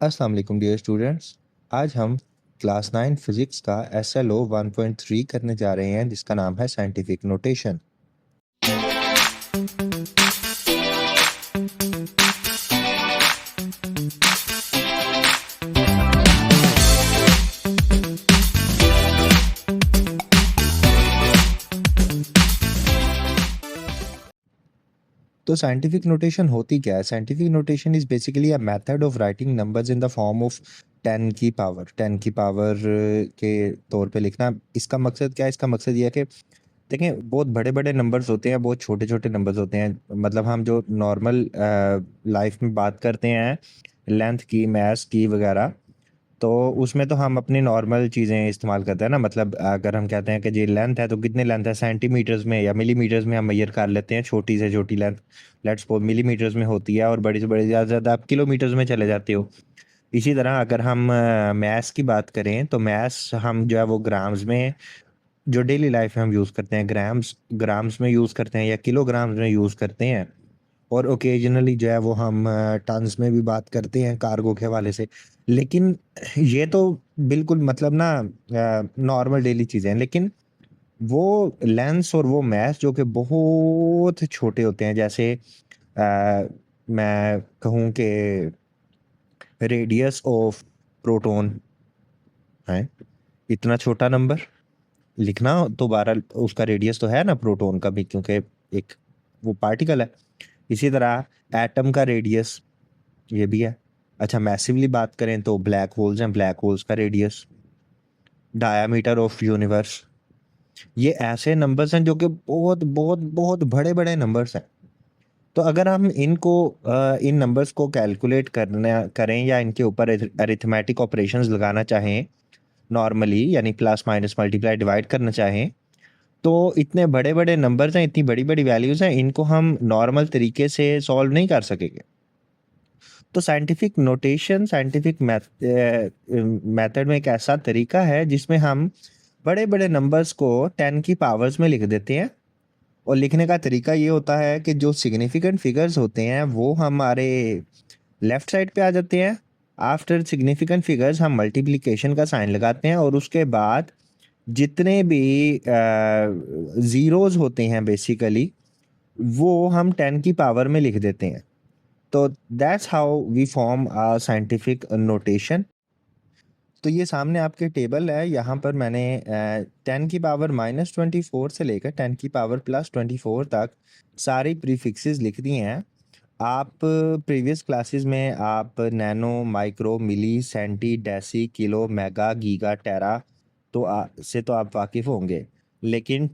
अस्सलाम वालेकुम dear students. आज हम क्लास 9 फिजिक्स का SLO 1.3 करने जा रहे हैं जिसका नाम है साइंटिफिक नोटेशन। तो साइंटिफिक नोटेशन होती क्या है? Scientific notation is basically a method of writing numbers in the form of 10 की पावर के तौर पे लिखना। इसका मकसद क्या है? इसका मकसद ये है कि देखें, बहुत बड़े बड़े नंबर्स होते हैं, बहुत छोटे छोटे नंबर्स होते हैं। मतलब हम जो नॉर्मल लाइफ में बात करते हैं लेंथ की, मैथ्स की वगैरह, तो उसमें तो हम अपनी नॉर्मल चीज़ें इस्तेमाल करते हैं ना। मतलब अगर हम कहते हैं कि जी लेंथ है तो कितने लेंथ है, सेंटीमीटर्स में या मिलीमीटर्स में हम मेजर कर लेते हैं। छोटी से छोटी लेंथ लेट्स सपोज मिलीमीटर्स में होती है और बड़ी से बड़ी ज़्यादा से ज़्यादा आप किलोमीटर्स में चले जाते हो। इसी तरह अगर हम मैथ्स की बात करें तो मैथ्स हम जो है वो ग्राम्स में, जो डेली लाइफ में हम यूज़ करते हैं, ग्राम्स ग्राम्स में यूज़ करते हैं या किलोग्राम्स में यूज़ करते हैं। और ओकेजनली जो है वो हम टन्स में भी बात करते हैं कार्गो के हवाले से। लेकिन ये तो बिल्कुल मतलब ना नॉर्मल डेली चीज़ें हैं। लेकिन वो लेंस और वो मैथ जो कि बहुत छोटे होते हैं, जैसे मैं कहूँ कि रेडियस ऑफ प्रोटॉन है इतना छोटा नंबर। लिखना तो 12, उसका रेडियस तो है ना प्रोटॉन का भी, क्योंकि एक वो पार्टिकल है। इसी तरह एटम का रेडियस ये भी है। अच्छा, मैसिवली बात करें तो ब्लैक होल्स हैं, ब्लैक होल्स का रेडियस, डायामीटर ऑफ यूनिवर्स। ये ऐसे नंबर्स हैं जो कि बहुत बहुत बहुत बड़े बड़े नंबर्स हैं। तो अगर हम इनको इन नंबर्स को कैलकुलेट करना करें या इनके ऊपर अरिथमेटिक ऑपरेशंस लगाना चाहें नॉर्मली, यानी प्लस माइनस मल्टीप्लाई डिवाइड करना चाहें, तो इतने बड़े बड़े नंबर्स हैं, इतनी बड़ी बड़ी वैल्यूज हैं, इनको हम नॉर्मल तरीके से सॉल्व नहीं कर सकेंगे। तो साइंटिफिक नोटेशन, साइंटिफिक मेथड में एक ऐसा तरीका है जिसमें हम बड़े बड़े नंबर्स को 10 की पावर्स में लिख देते हैं। और लिखने का तरीका ये होता है कि जो सिग्निफिकेंट फिगर्स होते हैं वो हमारे लेफ्ट साइड पे आ जाते हैं। आफ्टर सिग्निफिकेंट फिगर्स हम मल्टीप्लिकेशन का साइन लगाते हैं और उसके बाद जितने भी ज़ीरोज़ होते हैं बेसिकली, वो हम 10 की पावर में लिख देते हैं। तो that's how we form a scientific notation. तो ये सामने आपके टेबल है, यहाँ पर मैंने 10 की पावर -24 से लेकर 10 की पावर +24 तक सारी प्रीफिक्सेस लिख दी हैं। आप प्रीवियस क्लासेस में आप nano, micro, milli, centi, deci, kilo, mega, giga, tera से तो आप वाकिफ़ होंगे। लेकिन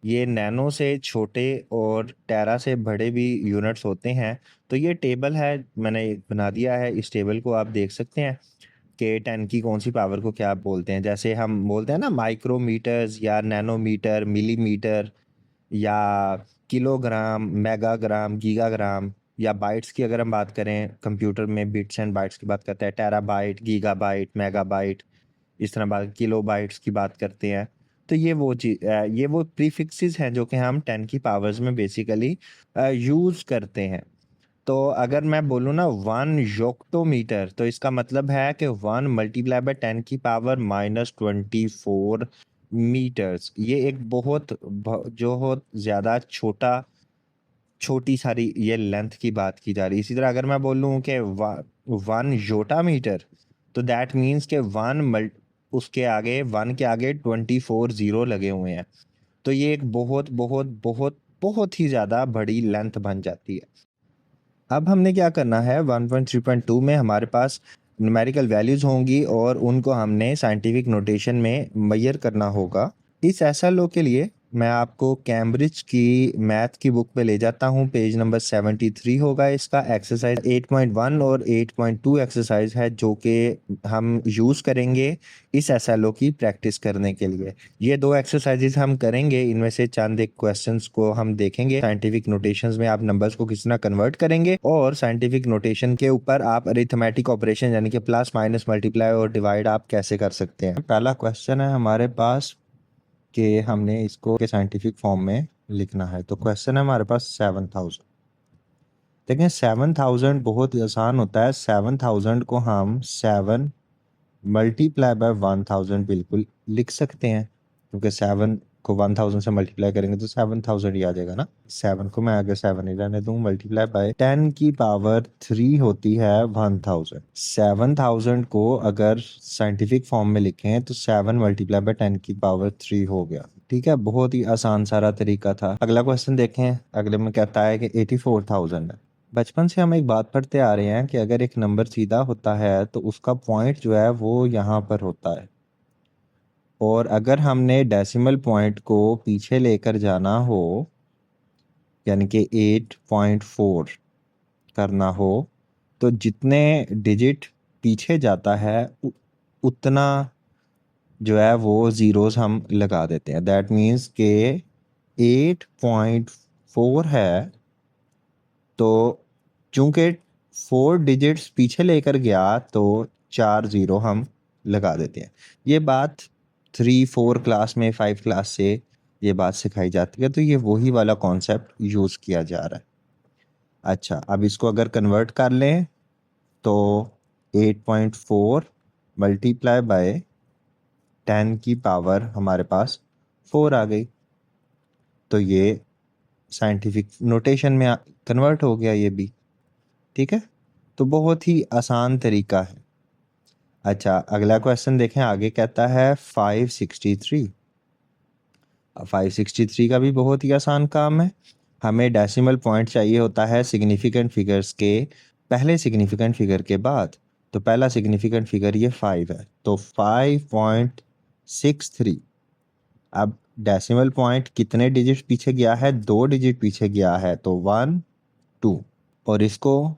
ये नैनो से छोटे और टेरा से बड़े भी यूनिट्स होते हैं। तो ये टेबल है, मैंने एक बना दिया है। इस टेबल को आप देख सकते हैं कि 10 की कौन सी पावर को क्या बोलते हैं। जैसे हम बोलते हैं ना माइक्रोमीटर्स या नैनोमीटर, मिलीमीटर या किलोग्राम, मेगाग्राम, गीगाग्राम, या बाइट्स की अगर हम बात करें, कंप्यूटर में बिट्स एंड बाइट्स की बात करते हैं, टेराबाइट, गीगाबाइट, मेगाबाइट, इस तरह बात किलो बाइट्स की बात करते हैं। तो ये वो प्रीफिक्सेस हैं जो कि हम 10 की पावर्स में बेसिकली यूज़ करते हैं। तो अगर मैं बोलूँ ना 1 योक्टोमीटर, तो इसका मतलब है कि 1 मल्टीप्लाई बाय 10 की पावर -24 मीटर्स। ये एक जो बहुत ज़्यादा छोटी सारी ये लेंथ की बात की जा रही है। इसी तरह अगर मैं बोलूँ कि 1 योटामीटर, तो दैट मीन्स कि उसके आगे 1 के आगे 24 ज़ीरो लगे हुए हैं। तो ये एक बहुत बहुत बहुत बहुत ही ज़्यादा बड़ी लेंथ बन जाती है। अब हमने क्या करना है, 1.3.2 में हमारे पास न्यूमेरिकल वैल्यूज़ होंगी और उनको हमने साइंटिफिक नोटेशन में मेजर करना होगा। इस एसएलओ के लिए मैं आपको कैम्ब्रिज की मैथ की बुक पे ले जाता हूँ। पेज नंबर 73 होगा इसका। एक्सरसाइज 8.1 और 8.2 एक्सरसाइज है जो कि हम यूज़ करेंगे इस एसएलओ की प्रैक्टिस करने के लिए। ये दो एक्सरसाइजेस हम करेंगे, इनमें से चंद एक क्वेश्चंस को हम देखेंगे। साइंटिफिक नोटेशंस में आप नंबर्स को किस तरह कन्वर्ट करेंगे और साइंटिफिक नोटेशन के ऊपर आप अरिथमेटिक ऑपरेशन यानी कि प्लस माइनस मल्टीप्लाई और डिवाइड आप कैसे कर सकते हैं। पहला क्वेश्चन है हमारे पास कि हमने इसको के साइंटिफिक फॉर्म में लिखना है। तो क्वेश्चन है हमारे पास 7000। देखें 7000 बहुत ही आसान होता है। 7000 को हम 7 मल्टीप्लाई बाय 1000 बिल्कुल लिख सकते हैं, क्योंकि 7 को 1000 से मल्टीप्लाई करेंगे तो 7000 ही आ जाएगा ना। 7 को मैं आगे 7 ही रहने दूं, मल्टीप्लाई बाय 10 की पावर 3 होती है 1000। 7000 को अगर साइंटिफिक फॉर्म में लिखें तो 7 मल्टीप्लाई बाय 10 की पावर 3 हो गया। ठीक है, बहुत ही आसान सारा तरीका था। अगला क्वेश्चन देखें। अगले में कहता है कि 84,000 है। बचपन से हम एक बात पढ़ते आ रहे हैं कि अगर एक नंबर सीधा होता है तो उसका पॉइंट जो है वो यहाँ पर होता है, और अगर हमने डेसिमल पॉइंट को पीछे लेकर जाना हो, यानी कि 8.4 करना हो, तो जितने डिजिट पीछे जाता है उतना जो है वो जीरोस हम लगा देते हैं। दैट मीन्स के 8.4 है, तो चूंकि 4 डिजिट्स पीछे लेकर गया तो 4 जीरो हम लगा देते हैं। ये बात 3-4 क्लास में, 5 क्लास से ये बात सिखाई जाती है, तो ये वही वाला कॉन्सेप्ट यूज किया जा रहा है। अच्छा, अब इसको अगर कन्वर्ट कर लें तो 8.4 मल्टीप्लाई बाय 10 की पावर हमारे पास 4 आ गई, तो ये साइंटिफिक नोटेशन में कन्वर्ट हो गया ये भी। ठीक है, तो बहुत ही आसान तरीका है। अच्छा, अगला क्वेश्चन देखें। आगे कहता है 563। 563 का भी बहुत ही आसान काम है। हमें डेसिमल पॉइंट चाहिए होता है सिग्निफिकेंट फिगर्स के पहले सिग्निफिकेंट फिगर के बाद। तो पहला सिग्निफिकेंट फिगर ये 5 है, तो 5.63। अब डेसिमल पॉइंट कितने डिजिट पीछे गया है? 2 डिजिट पीछे गया है, तो 1 2, और इसको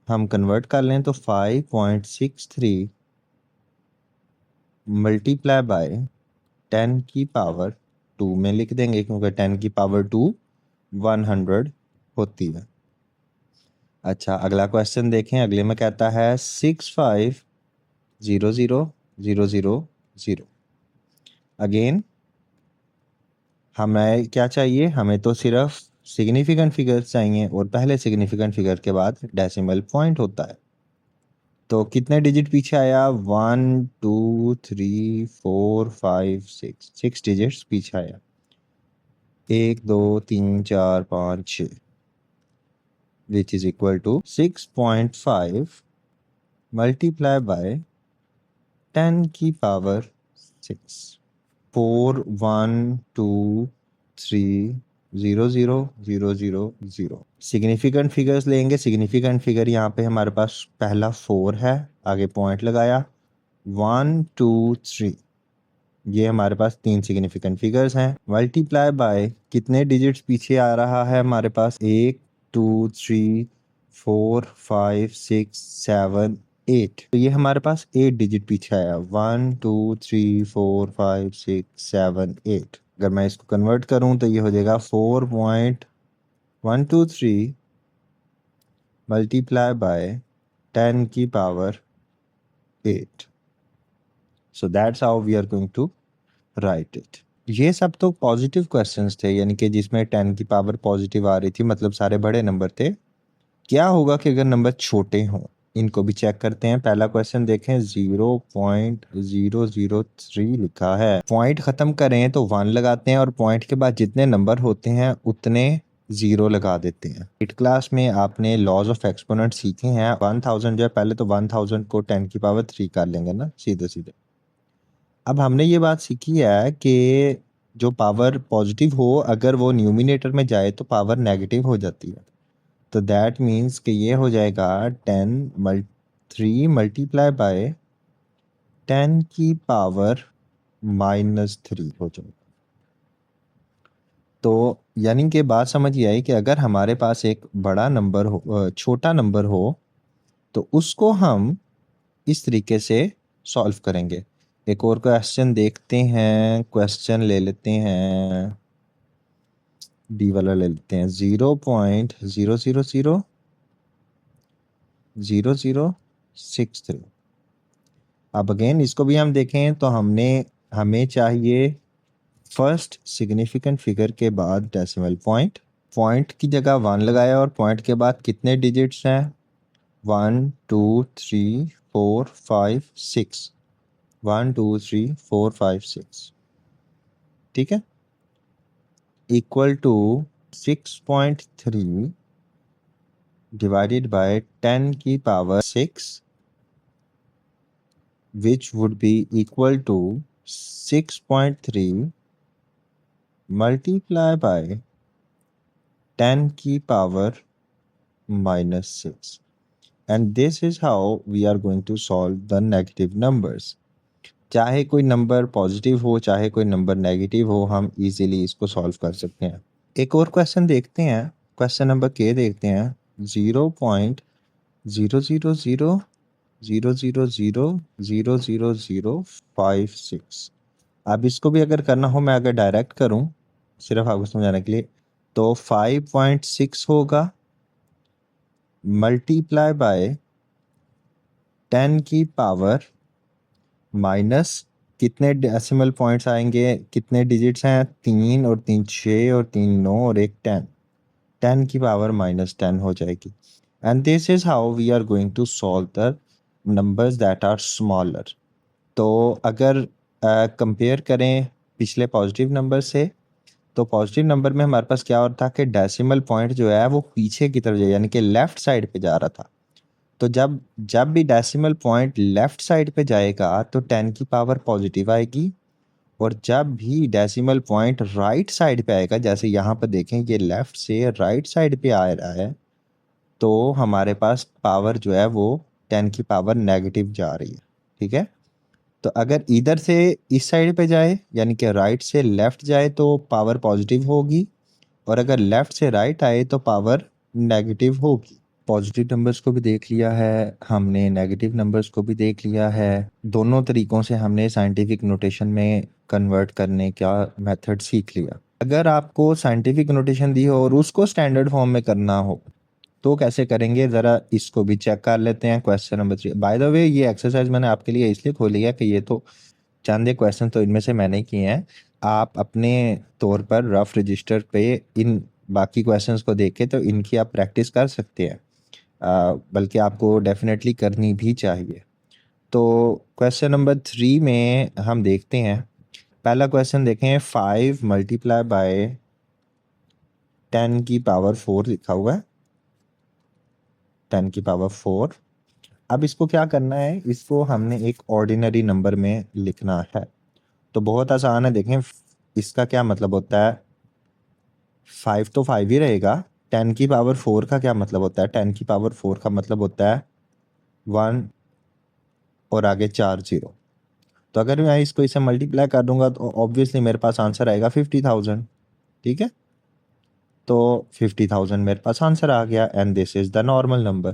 हम कन्वर्ट कर लें तो 5.63 मल्टीप्लाई बाय 10 की पावर 2 में लिख देंगे, क्योंकि 10 की पावर 2 100 होती है। अच्छा, अगला क्वेश्चन देखें। अगले में कहता है 65000000। अगेन हमें क्या चाहिए? हमें तो सिर्फ सिग्निफिकेंट फिगर्स चाहिए, और पहले सिग्निफिकेंट फिगर के बाद डेसिमल पॉइंट होता है। तो कितने डिजिट पीछे आया? 1 2 3 4 5 6 डिजिट्स पीछे आया। 1 2 3 4 5 6, which is equal to 6.5 multiply by 10 की पावर 6। 4 1 2 3 0 0 0 0 0। सिग्निफिकेंट फिगर्स लेंगे। सिग्निफिकेंट फिगर यहाँ पे हमारे पास पहला 4 है, आगे पॉइंट लगाया, 1 2 3, ये हमारे पास 3 सिग्निफिकेंट फिगर्स हैं। मल्टीप्लाई बाय कितने डिजिट्स पीछे आ रहा है हमारे पास? 1 2 3 4 5 6 7 8, तो ये हमारे पास 8 डिजिट पीछे आया। 1 2 3 4 5 6 7 8। अगर मैं इसको कन्वर्ट करूं तो ये हो जाएगा 4.123 मल्टीप्लाई बाय 10 की power 8। So that's how we are going to write it. ये सब तो पॉजिटिव क्वेश्चंस थे, यानी कि जिसमें 10 की पावर पॉजिटिव आ रही थी, मतलब सारे बड़े नंबर थे। क्या होगा कि अगर नंबर छोटे हों? इनको भी चेक करते हैं। पहला क्वेश्चन देखें, 0.003 लिखा है। पॉइंट खत्म करें तो 1 लगाते हैं, और पॉइंट के बाद जितने नंबर होते हैं उतने 0 लगा देते हैं। 8 क्लास में आपने लॉज ऑफ एक्सपोनेंट सीखे हैं। 1000 जो है, पहले तो 1000 को 10 की पावर 3 कर लेंगे ना, सीधे सीधे। अब हमने ये बात सीखी है कि जो पावर पॉजिटिव हो, अगर वो न्यूमिनेटर में जाए तो पावर नेगेटिव हो जाती है। तो दैट मीन्स कि ये हो जाएगा 3 मल्टीप्लाई बाय 10 की पावर -3 हो जाएगा। तो यानी कि बात समझ ये आई कि अगर हमारे पास एक बड़ा नंबर हो, छोटा नंबर हो, तो उसको हम इस तरीके से सॉल्व करेंगे। एक और क्वेश्चन देखते हैं। क्वेश्चन ले लेते हैं, डी वाला ले लेते हैं। 0.0000063। अब अगेन इसको भी हम देखें तो हमें चाहिए फर्स्ट सिग्निफिकेंट फिगर के बाद डेसिमल पॉइंट। पॉइंट की जगह 1 लगाया और पॉइंट के बाद कितने डिजिट्स हैं? 1 2 3 4 5 6, 1 2 3 4 5 6, ठीक है, इक्वल टू 6.3 divided by 10 की power 6, which would be equal to 6.3 multiply by 10 की power -6, and this is how we are going to solve the negative numbers. चाहे कोई नंबर पॉजिटिव हो चाहे कोई नंबर नेगेटिव हो, हम इजीली इसको सॉल्व कर सकते हैं। एक और क्वेश्चन देखते हैं, क्वेश्चन नंबर के देखते हैं 0.00000000056। अब इसको भी अगर करना हो, मैं अगर डायरेक्ट करूं सिर्फ आपको समझाने के लिए, तो 5.6 होगा मल्टीप्लाई बाय 10 की पावर माइनस कितने डेसिमल पॉइंट्स आएंगे, कितने डिजिट्स हैं, 3 और 3 6 और 3 9 और 1 10, 10 की पावर -10 हो जाएगी। And this is how we are going to solve the numbers that are smaller. तो अगर कंपेयर करें पिछले पॉजिटिव नंबर से, तो पॉजिटिव नंबर में हमारे पास क्या होता कि डेसिमल पॉइंट जो है वो पीछे की तरफ जाए, यानी कि लेफ्ट साइड पे जा रहा था। तो जब जब भी डेसिमल पॉइंट लेफ्ट साइड पे जाएगा तो 10 की पावर पॉजिटिव आएगी, और जब भी डेसिमल पॉइंट राइट साइड पे आएगा, जैसे यहाँ पर देखें ये लेफ्ट से राइट साइड पे आ रहा है, तो हमारे पास पावर जो है वो 10 की पावर नेगेटिव जा रही है, ठीक है। तो अगर इधर से इस साइड पे जाए यानी कि राइट से लेफ्ट जाए तो पावर पॉजिटिव होगी, और अगर लेफ्ट से राइट आए तो पावर नेगेटिव होगी। पॉजिटिव नंबर्स को भी देख लिया है हमने, नेगेटिव नंबर्स को भी देख लिया है। दोनों तरीकों से हमने साइंटिफिक नोटेशन में कन्वर्ट करने का मेथड सीख लिया। अगर आपको साइंटिफिक नोटेशन दी हो और उसको स्टैंडर्ड फॉर्म में करना हो तो कैसे करेंगे, ज़रा इसको भी चेक कर लेते हैं। Question number 3, by the way ये एक्सरसाइज मैंने आपके लिए इसलिए खोली है कि ये तो चंद क्वेश्चन तो इनमें से मैंने किए हैं, आप अपने तौर पर रफ रजिस्टर पे इन बाकी क्वेश्चंस को देख के तो इनकी आप प्रैक्टिस कर सकते हैं, बल्कि आपको डेफिनेटली करनी भी चाहिए। तो क्वेश्चन नंबर 3 में हम देखते हैं, पहला क्वेश्चन देखें, 5 मल्टीप्लाई बाय 10 की पावर 4 लिखा हुआ है, 10 की पावर 4। अब इसको क्या करना है, इसको हमने एक ऑर्डिनरी नंबर में लिखना है। तो बहुत आसान है, देखें इसका क्या मतलब होता है, 5 तो 5 ही रहेगा। 10 की पावर 4 का क्या मतलब होता है, 10 की पावर 4 का मतलब होता है 1 और आगे 4 0। तो अगर मैं इसको इसे मल्टीप्लाई कर दूंगा तो ऑब्वियसली मेरे पास आंसर आएगा 50,000, ठीक है। तो 50,000 मेरे पास आंसर आ गया, and this is the normal number.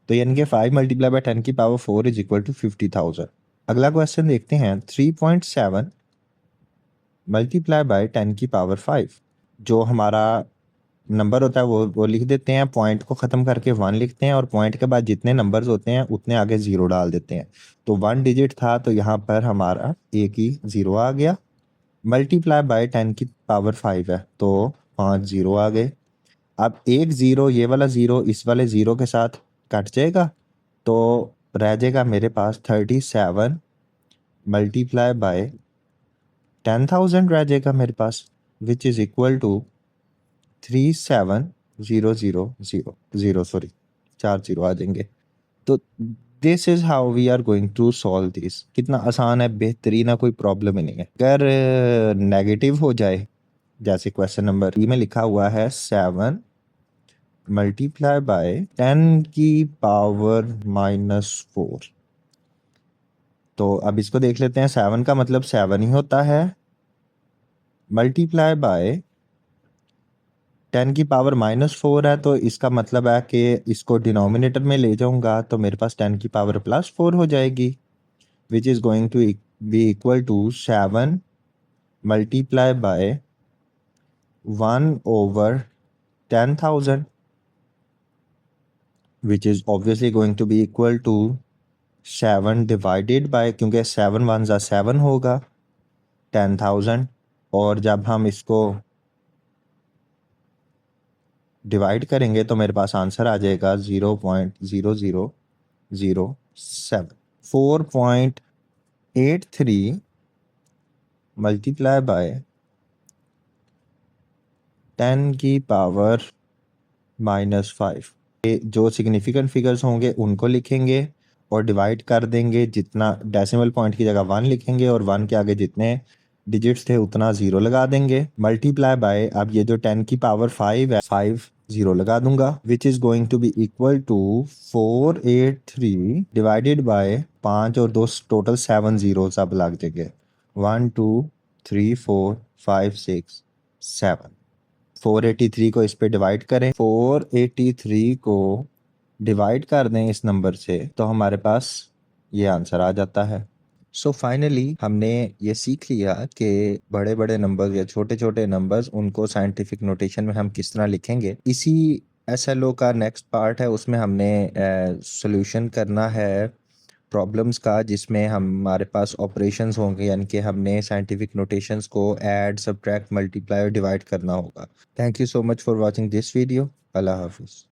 तो यानी कि 5 मल्टीप्लाई बाय 10 की पावर 4 इज इक्वल टू 50,000। अगला क्वेश्चन देखते हैं, 3.7 मल्टीप्लाई बाय 10 की पावर 5। जो हमारा नंबर होता है वो लिख देते हैं, पॉइंट को ख़त्म करके 1 लिखते हैं, और पॉइंट के बाद जितने नंबर्स होते हैं उतने आगे 0 डाल देते हैं। तो 1 डिजिट था तो यहाँ पर हमारा एक ही 0 आ गया। मल्टीप्लाई बाय 10 की पावर 5 है तो 5 0 आ गए। अब एक 0, ये वाला 0 इस वाले 0 के साथ कट जाएगा, तो रह जाएगा मेरे पास 37 मल्टीप्लाई बाय 10,000 रह जाएगा मेरे पास, which is equal to 37,000 sorry 4 0 आ जाएंगे। तो this is how we are going to solve this. कितना आसान है, बेहतरीन है, कोई प्रॉब्लम ही नहीं है। अगर नेगेटिव हो जाए, जैसे क्वेश्चन नंबर 3 में लिखा हुआ है 7 मल्टीप्लाई बाय 10 की पावर -4, तो अब इसको देख लेते हैं। 7 का मतलब 7 ही होता है, मल्टीप्लाई बाय 10 की पावर -4 है, तो इसका मतलब है कि इसको डिनोमिनेटर में ले जाऊंगा तो मेरे पास 10 की पावर +4 हो जाएगी, which is going to be equal to 7 multiply by 1/10,000, which is obviously going to be equal to 7 divided by, क्योंकि 7 1 ज़ा 7 होगा, 10,000। और जब हम इसको डिवाइड करेंगे तो मेरे पास आंसर आ जाएगा 0.0007। 4.83 मल्टीप्लाई बाय 10⁻⁻⁵। जो सिग्निफिकेंट फिगर्स होंगे उनको लिखेंगे और डिवाइड कर देंगे, जितना डेसिमल पॉइंट की जगह 1 लिखेंगे और 1 के आगे जितने डिजिट्स थे उतना 0 लगा देंगे, मल्टीप्लाई बाय, अब ये जो 10⁵ है 5 0 लगा दूंगा, which is going to be equal to 483 divided by 5 और 2 टोटल 7 जीरोस अब लग देंगे, 1 2 3 4 5 6 7। 483 को इस पे डिवाइड करें, 483 को डिवाइड कर दें इस नंबर से तो हमारे पास ये आंसर आ जाता है। सो फाइनली हमने ये सीख लिया कि बड़े बड़े नंबर्स या छोटे छोटे नंबर्स उनको साइंटिफिक नोटेशन में हम किस तरह लिखेंगे। इसी SLO का नेक्स्ट पार्ट है, उसमें हमने सॉल्यूशन करना है प्रॉब्लम्स का, जिसमें हमारे पास ऑपरेशंस होंगे, यानी कि हमने साइंटिफिक नोटेशंस को ऐड, सब्ट्रैक्ट, मल्टीप्लाई और डिवाइड करना होगा। Thank you so much for watching this video. अल्लाह हाफिज़।